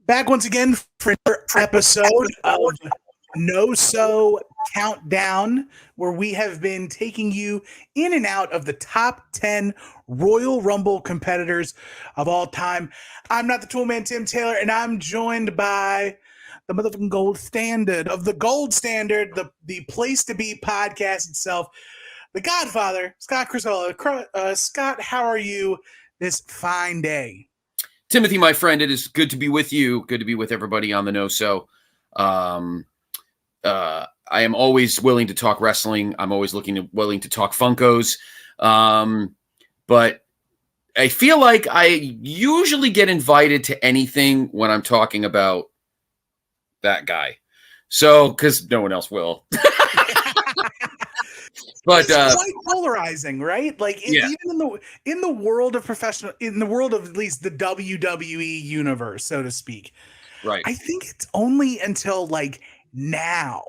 Back once again for another episode of NoSo Countdown, where we have been taking you in and out of the top 10 Royal Rumble competitors of all time. I'm not the Toolman, Tim Taylor, and I'm joined by the motherfucking gold standard of the gold standard, the place to be podcast itself, the Godfather, Scott Criscuolo. Scott, how are you this fine day? Timothy, my friend, it is good to be with you. Good to be with everybody on the NoSo. I am always willing to talk wrestling. I'm always willing to talk Funkos. But I feel like I usually get invited to anything when I'm talking about that guy. So, because no one else will. But it's quite polarizing, right? Like even in the world of professional, in the world of at least the WWE universe, so to speak. Right. I think it's only until like now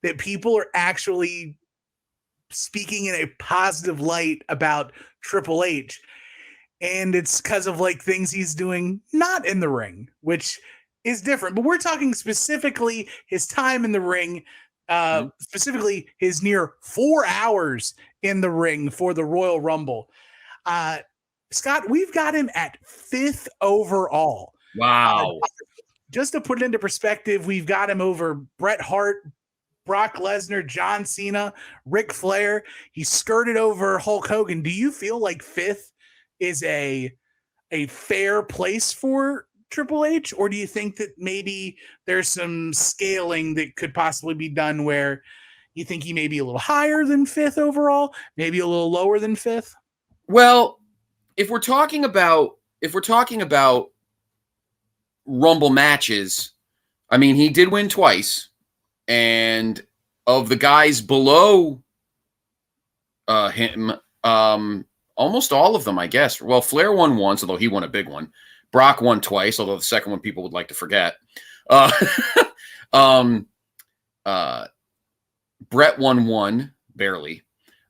that people are actually speaking in a positive light about Triple H. And it's because of like things he's doing not in the ring, which is different. But we're talking specifically his time in the ring. Specifically his near 4 hours in the ring for the Royal Rumble. Scott, we've got him at 5th overall. Wow. Just to put it into perspective, we've got him over Bret Hart, Brock Lesnar, John Cena, Ric Flair. He skirted over Hulk Hogan. Do you feel like 5th is a fair place for Triple H, or do you think that maybe there's some scaling that could possibly be done where you think he may be a little higher than 5th overall, maybe a little lower than 5th? Well, if we're talking about Rumble matches, I mean, he did win twice, and of the guys below him, almost all of them, I guess. Well, Flair won once, although he won a big one. Brock won twice, although the second one people would like to forget. Bret won one, barely.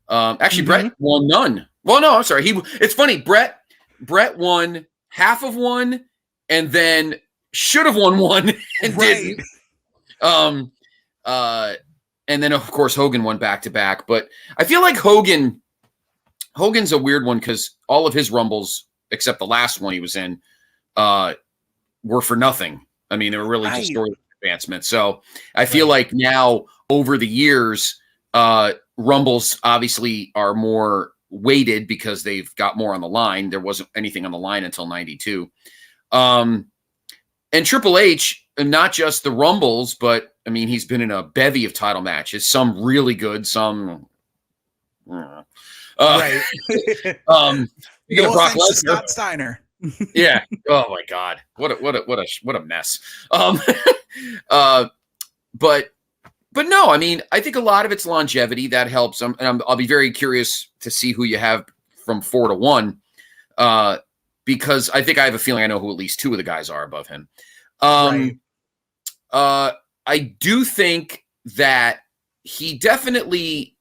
Actually, Bret won none. Well, no, I'm sorry. It's funny. Bret won half of one, and then should have won one and didn't. And then of course Hogan won back to back. But I feel like Hogan's a weird one because all of his Rumbles, except the last one he was in, were for nothing. I mean, they were really just story advancement. So I feel like now over the years, Rumbles obviously are more weighted because they've got more on the line. There wasn't anything on the line until 92. And Triple H, and not just the Rumbles, but I mean, he's been in a bevy of title matches, some really good, some right. You got Brock Lesnar, Scott Steiner. Yeah. Oh my God. What a mess. But no, I mean, I think a lot of it's longevity that helps. I'll be very curious to see who you have from 4 to 1, because I think I have a feeling I know who at least 2 of the guys are above him. I do think that he definitely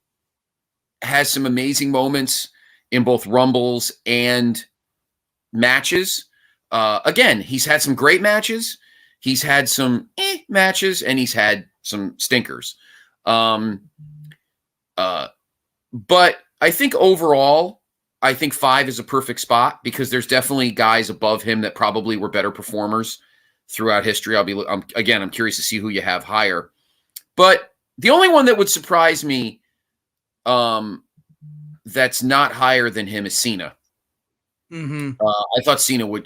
has some amazing moments in both Rumbles and matches. Again, he's had some great matches. He's had some matches, and he's had some stinkers. But I think overall, I think 5 is a perfect spot because there's definitely guys above him that probably were better performers throughout history. I'm curious to see who you have higher. But the only one that would surprise me, that's not higher than him is Cena. I thought Cena would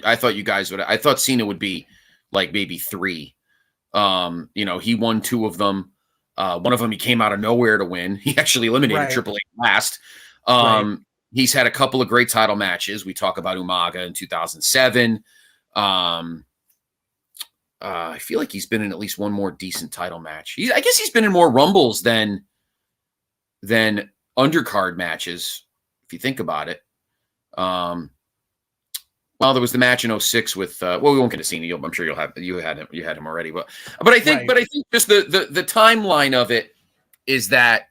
be like maybe 3. He won 2 of them. One of them he came out of nowhere to win. He actually eliminated Triple H last. He's had a couple of great title matches. We talk about Umaga in 2007. I feel like he's been in at least one more decent title match. I guess he's been in more Rumbles than undercard matches, if you think about it. Well, there was the match in 2006 with we won't get to Cena. I'm sure you had him already. But I think just the timeline of it is that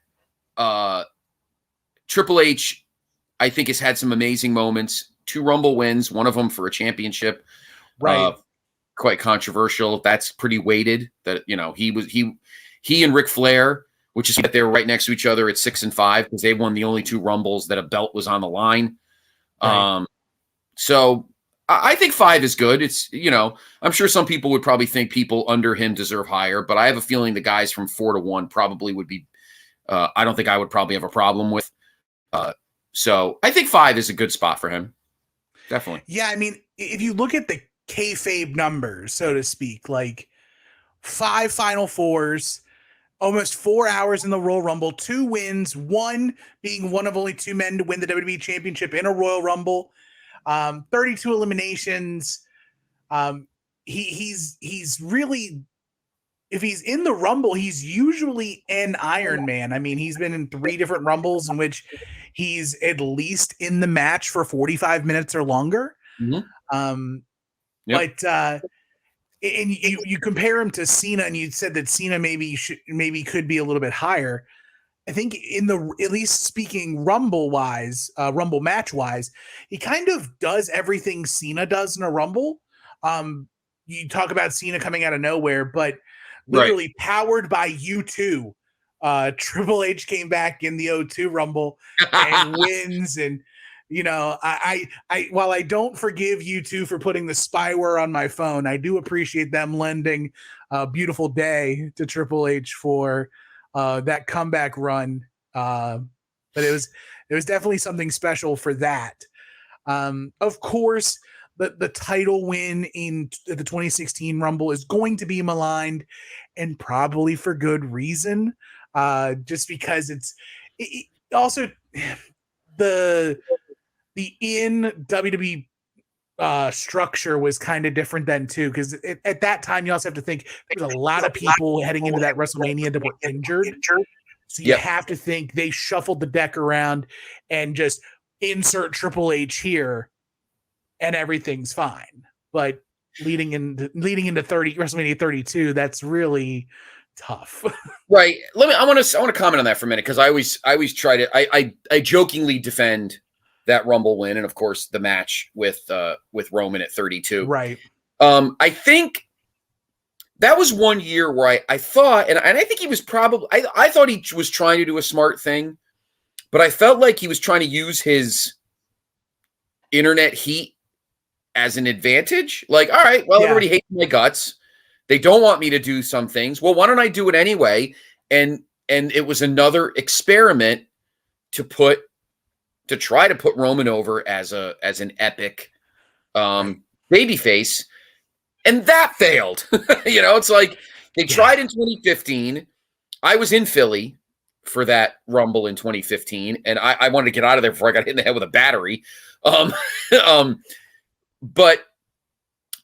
Triple H, I think, has had some amazing moments. 2 Rumble wins, one of them for a championship. Right. quite controversial. That's pretty weighted. That he and Ric Flair, which is that they were right next to each other at 6 and 5 because they won the only 2 Rumbles that a belt was on the line. Right. So I think 5 is good. It's, I'm sure some people would probably think people under him deserve higher, but I have a feeling the guys from 4 to 1 probably would be. I don't think I would probably have a problem with. So I think 5 is a good spot for him. Definitely. Yeah, I mean, if you look at the kayfabe numbers, so to speak, like 5 Final Fours, almost 4 hours in the Royal Rumble, 2 wins, 1 being one of only 2 men to win the WWE Championship in a Royal Rumble, 32 eliminations. He's really, if he's in the Rumble, he's usually an Iron Man. I mean, he's been in 3 different Rumbles in which he's at least in the match for 45 minutes or longer. Mm-hmm. Yep. But and you compare him to Cena, and you said that Cena maybe could be a little bit higher. I think at least speaking Rumble match wise, he kind of does everything Cena does in a Rumble. You talk about Cena coming out of nowhere, but literally powered by U2. Triple H came back in the 02 Rumble and wins. And, I while I don't forgive U2 for putting the spyware on my phone, I do appreciate them lending a beautiful day to Triple H for that comeback run. But it was definitely something special for that. Of course, the title win in the 2016 Rumble is going to be maligned, and probably for good reason. Just because it also the in WWE structure was kind of different then too, because at that time you also have to think there's a lot of people heading into that WrestleMania that were injured. So you have to think they shuffled the deck around and just insert Triple H here, and everything's fine. But leading into WrestleMania 32, that's really tough. Right. I want to comment on that for a minute, because I always try to I jokingly defend that Rumble win, and of course the match with Roman at 32. Right. I think that was one year where I thought, and I think he was probably I thought he was trying to do a smart thing, but I felt like he was trying to use his internet heat as an advantage. Like, all right, well, everybody hates my guts. They don't want me to do some things. Well, why don't I do it anyway? And it was another experiment to try to put Roman over as an epic babyface, and that failed. It's like they tried in 2015. I was in Philly for that Rumble in 2015, and I wanted to get out of there before I got hit in the head with a battery. But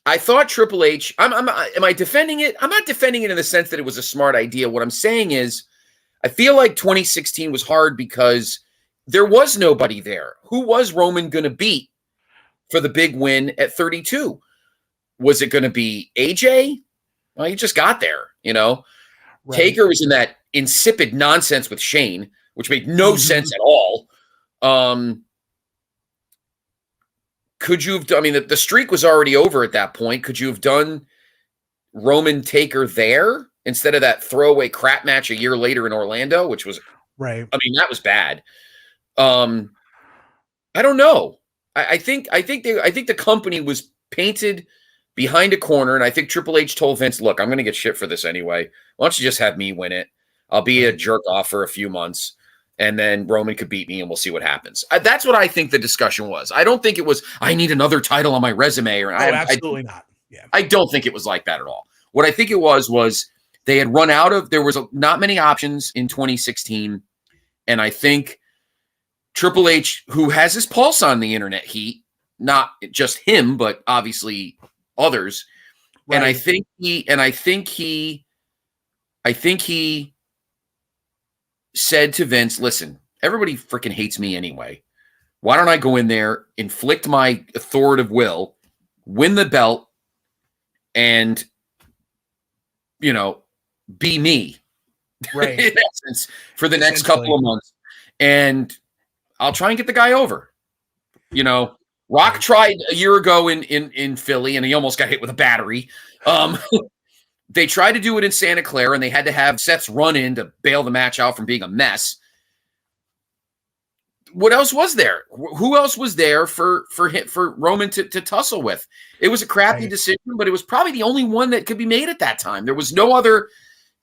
I thought Triple H, am I defending it? I'm not defending it in the sense that it was a smart idea. What I'm saying is I feel like 2016 was hard because there was nobody there. Who was Roman going to beat for the big win at 32? Was it going to be AJ? Well, he just got there, Right. Taker was in that insipid nonsense with Shane, which made no sense at all. Could you have done, the streak was already over at that point. Could you have done Roman Taker there instead of that throwaway crap match a year later in Orlando, which was right? That was bad. I don't know. I think the company was painted behind a corner, and I think Triple H told Vince, "Look, I'm going to get shit for this anyway. Why don't you just have me win it? I'll be a jerk off for a few months, and then Roman could beat me, and we'll see what happens." That's what I think the discussion was. I don't think it was, I need another title on my resume. Absolutely not. Yeah, I don't think it was like that at all. What I think it was they had run out of, there was not many options in 2016, and I think Triple H, who has his pulse on the internet heat, not just him, but obviously others, right. And I think he said to Vince, "Listen, everybody freaking hates me anyway. Why don't I go in there, inflict my authoritative will, win the belt, and, be me," right? In essence, for the next couple of months. And I'll try and get the guy over. Rock tried a year ago in Philly, and he almost got hit with a battery. They tried to do it in Santa Clara, and they had to have sets run in to bail the match out from being a mess. What else was there? Who else was there for Roman to tussle with? It was a crappy decision, but it was probably the only one that could be made at that time. There was no other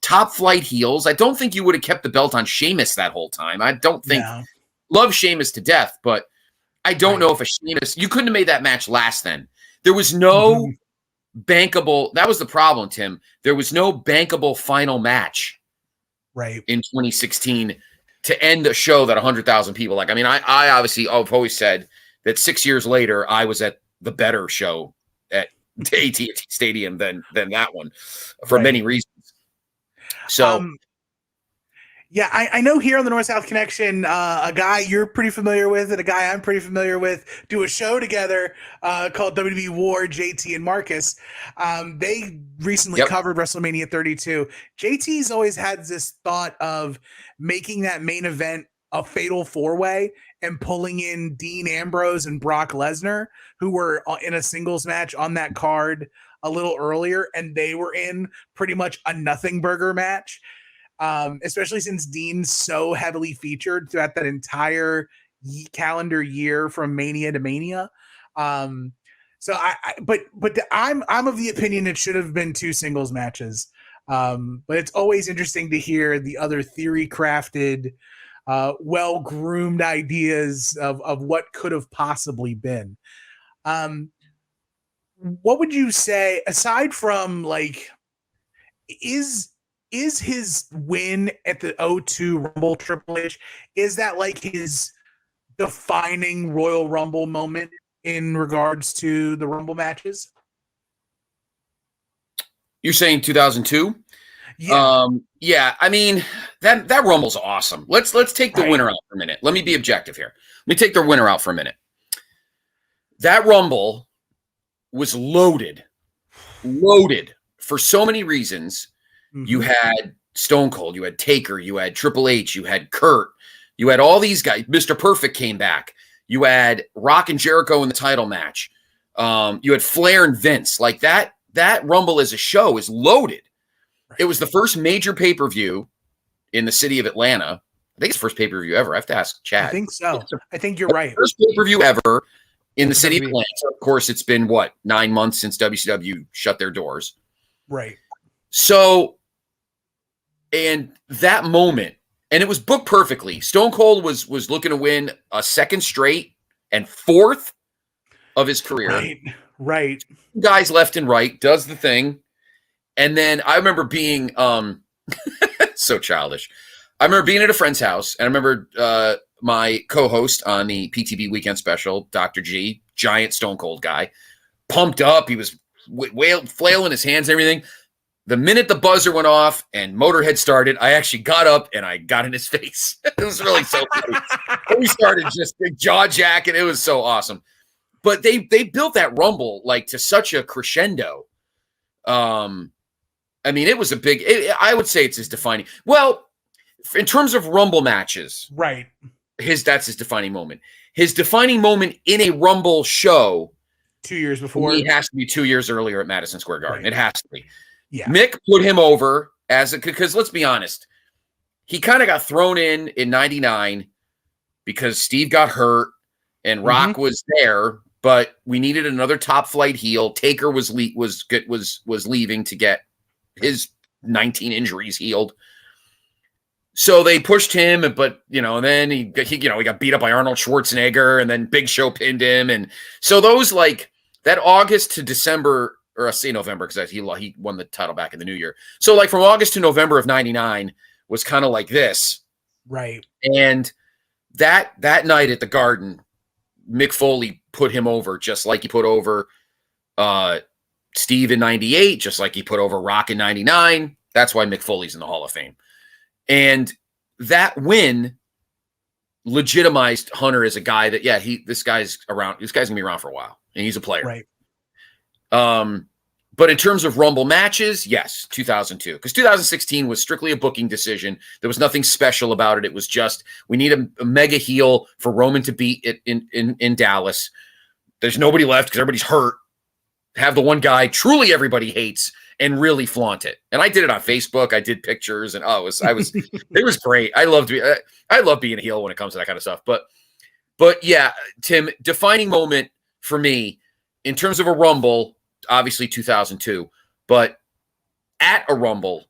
top flight heels. I don't think you would have kept the belt on Sheamus that whole time. I don't think love Sheamus to death, but I don't know if a Sheamus, you couldn't have made that match last then. There was no bankable, that was the problem, Tim. There was no bankable final match in 2016 to end a show that 100,000 people like. I mean, I obviously, I've always said that 6 years later, I was at the better show at AT&T Stadium than that one for many reasons. So, I know here on the North-South Connection, a guy you're pretty familiar with and a guy I'm pretty familiar with do a show together called WWE War, JT and Marcus. They recently covered WrestleMania 32. JT's always had this thought of making that main event a fatal four-way and pulling in Dean Ambrose and Brock Lesnar, who were in a singles match on that card a little earlier, and they were in pretty much a nothing burger match. Especially since Dean's so heavily featured throughout that entire calendar year from Mania to Mania. I'm of the opinion it should have been 2 singles matches. But it's always interesting to hear the other theory crafted, well-groomed ideas of what could have possibly been. What would you say, aside from is his win at the 02 Rumble Triple H, is that his defining Royal Rumble moment in regards to the Rumble matches? You're saying 2002? Yeah. I mean, that Rumble's awesome. Let's take the winner out for a minute. Let me be objective here. Let me take the winner out for a minute. That Rumble was loaded for so many reasons. You had Stone Cold, you had Taker, you had Triple H, you had Kurt, you had all these guys. Mr. Perfect came back. You had Rock and Jericho in the title match. You had Flair and Vince. Like that Rumble as a show is loaded. It was the first major pay-per-view in the city of Atlanta. I think it's the first pay-per-view ever. I have to ask Chad. I think so. I think you're right. First pay-per-view ever in the city of Atlanta. Of course, it's been 9 months since WCW shut their doors. Right. So, and that moment, and it was booked perfectly. Stone Cold was looking to win a second straight and 4th of his career. Right. Guys left and right, does the thing. And then I remember being so childish. I remember being at a friend's house, and I remember my co-host on the PTB Weekend Special, Dr. G, giant Stone Cold guy, pumped up. He was flailing his hands and everything. The minute the buzzer went off and Motorhead started, I actually got up and I got in his face. It was really so funny. We started just jaw jacking. It was so awesome. But they built that Rumble to such a crescendo. I mean, it was a big. I would say it's his defining. Well, in terms of Rumble matches, right? That's his defining moment. His defining moment in a Rumble show, 2 years before, he has to be 2 years earlier at Madison Square Garden. Right. It has to be. Yeah. Mick put him over because let's be honest, he kind of got thrown in 99 because Steve got hurt and Rock was there, but we needed another top flight heel. Taker was leaving to get his 19 injuries healed. So they pushed him, but and then he got beat up by Arnold Schwarzenegger, and then Big Show pinned him, and so those that August to December. Or I say November because he won the title back in the new year. So from August to November of 99 was kind of like this. Right. And that night at the Garden, Mick Foley put him over just like he put over Steve in 98, just like he put over Rock in 99. That's why Mick Foley's in the Hall of Fame. And that win legitimized Hunter as a guy that, this guy's around. This guy's going to be around for a while. And he's a player. Right. But in terms of Rumble matches, yes, 2002, because 2016 was strictly a booking decision. There was nothing special about it. It was just, we need a mega heel for Roman to beat it in Dallas. There's nobody left because everybody's hurt. Have the one guy truly everybody hates and really flaunt it. And I did it on Facebook. I did pictures and it was great. I love being a heel when it comes to that kind of stuff. But yeah, Tim, defining moment for me in terms of a Rumble, obviously 2002, but at a Rumble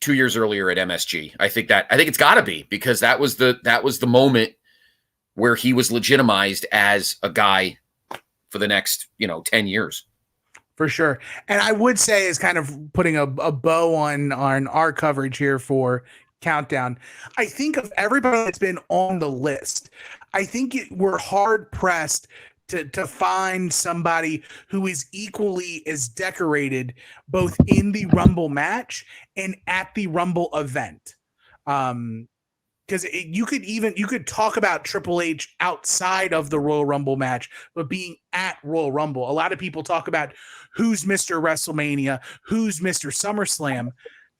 2 years earlier at MSG, I think it's got to be, because that was the moment where he was legitimized as a guy for the next 10 years. For sure. And I would say, is kind of putting a bow on our coverage here for Countdown, I think of everybody that's been on the list, I think we're hard pressed to find somebody who is equally as decorated both in the Rumble match and at the Rumble event. Because you could talk about Triple H outside of the Royal Rumble match, but being at Royal Rumble, a lot of people talk about who's Mr. WrestleMania, who's Mr. SummerSlam.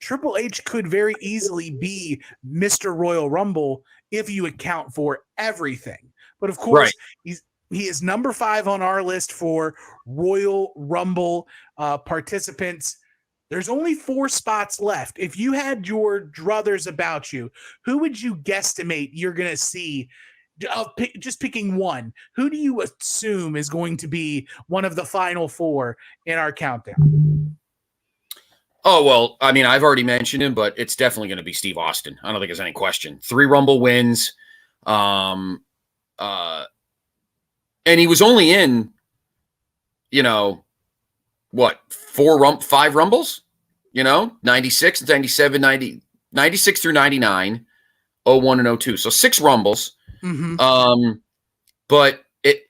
Triple H could very easily be Mr. Royal Rumble if you account for everything. But of course, he is number 5 on our list for Royal Rumble participants. There's only 4 spots left. If you had your druthers about you, who would you guesstimate you're going to see? Just picking one. Who do you assume is going to be one of the final 4 in our countdown? Oh, well, I mean, I've already mentioned him, but it's definitely going to be Steve Austin. I don't think there's any question. 3 Rumble wins. And he was only in, 5 Rumbles, 96, 97, 90, 96 through 99, 01 and 02. So 6 Rumbles. Mm-hmm. But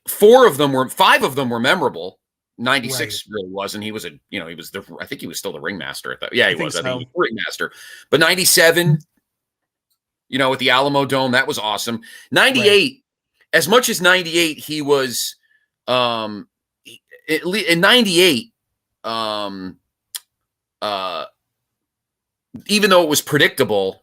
5 of them were memorable. 96 really wasn't. He was I think he was still the ringmaster. Yeah, he was. I think he was the ringmaster. But 97, with the Alamo Dome, that was awesome. 98, as much as 98, he was, in 98, even though it was predictable,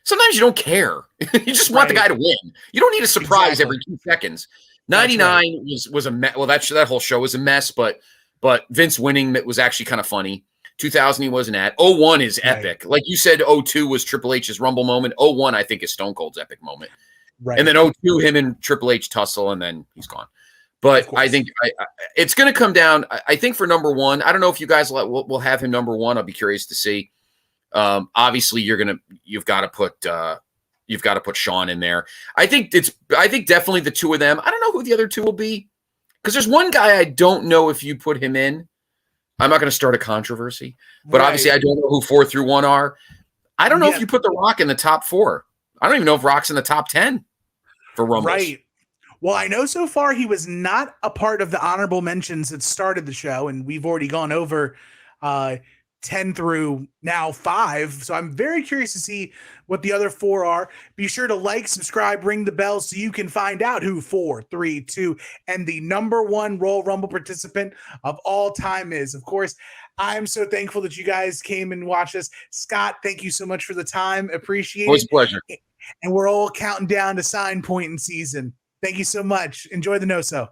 sometimes you don't care. You just want the guy to win. You don't need a surprise every 2 seconds. 99 was a mess. Well, that whole show was a mess, but Vince winning, it was actually kind of funny. 2000 he wasn't at. 01 is epic. Like you said, 02 was Triple H's Rumble moment. 01 I think is Stone Cold's epic moment. Right. And then 02 him and Triple H tussle, and then he's gone. But I think it's going to come down. I think for number 1, I don't know if you guys will have him number 1. I'll be curious to see. Obviously you've got to put Shawn in there. I think definitely the 2 of them. I don't know who the other 2 will be, because there's one guy I don't know if you put him in. I'm not going to start a controversy, but obviously I don't know who 4 through 1 are. I don't know if you put The Rock in the top 4. I don't even know if Rock's in the top 10 for Rumbles. Right. Well, I know so far he was not a part of the honorable mentions that started the show, and we've already gone over 10 through now 5. So I'm very curious to see what the other 4 are. Be sure to like, subscribe, ring the bell so you can find out who 4, 3, 2, and the number 1 Royal Rumble participant of all time is. Of course, I'm so thankful that you guys came and watched us. Scott, thank you so much for the time. Appreciate it. Always a pleasure. And we're all counting down to sign point in season. Thank you so much. Enjoy the NoSo.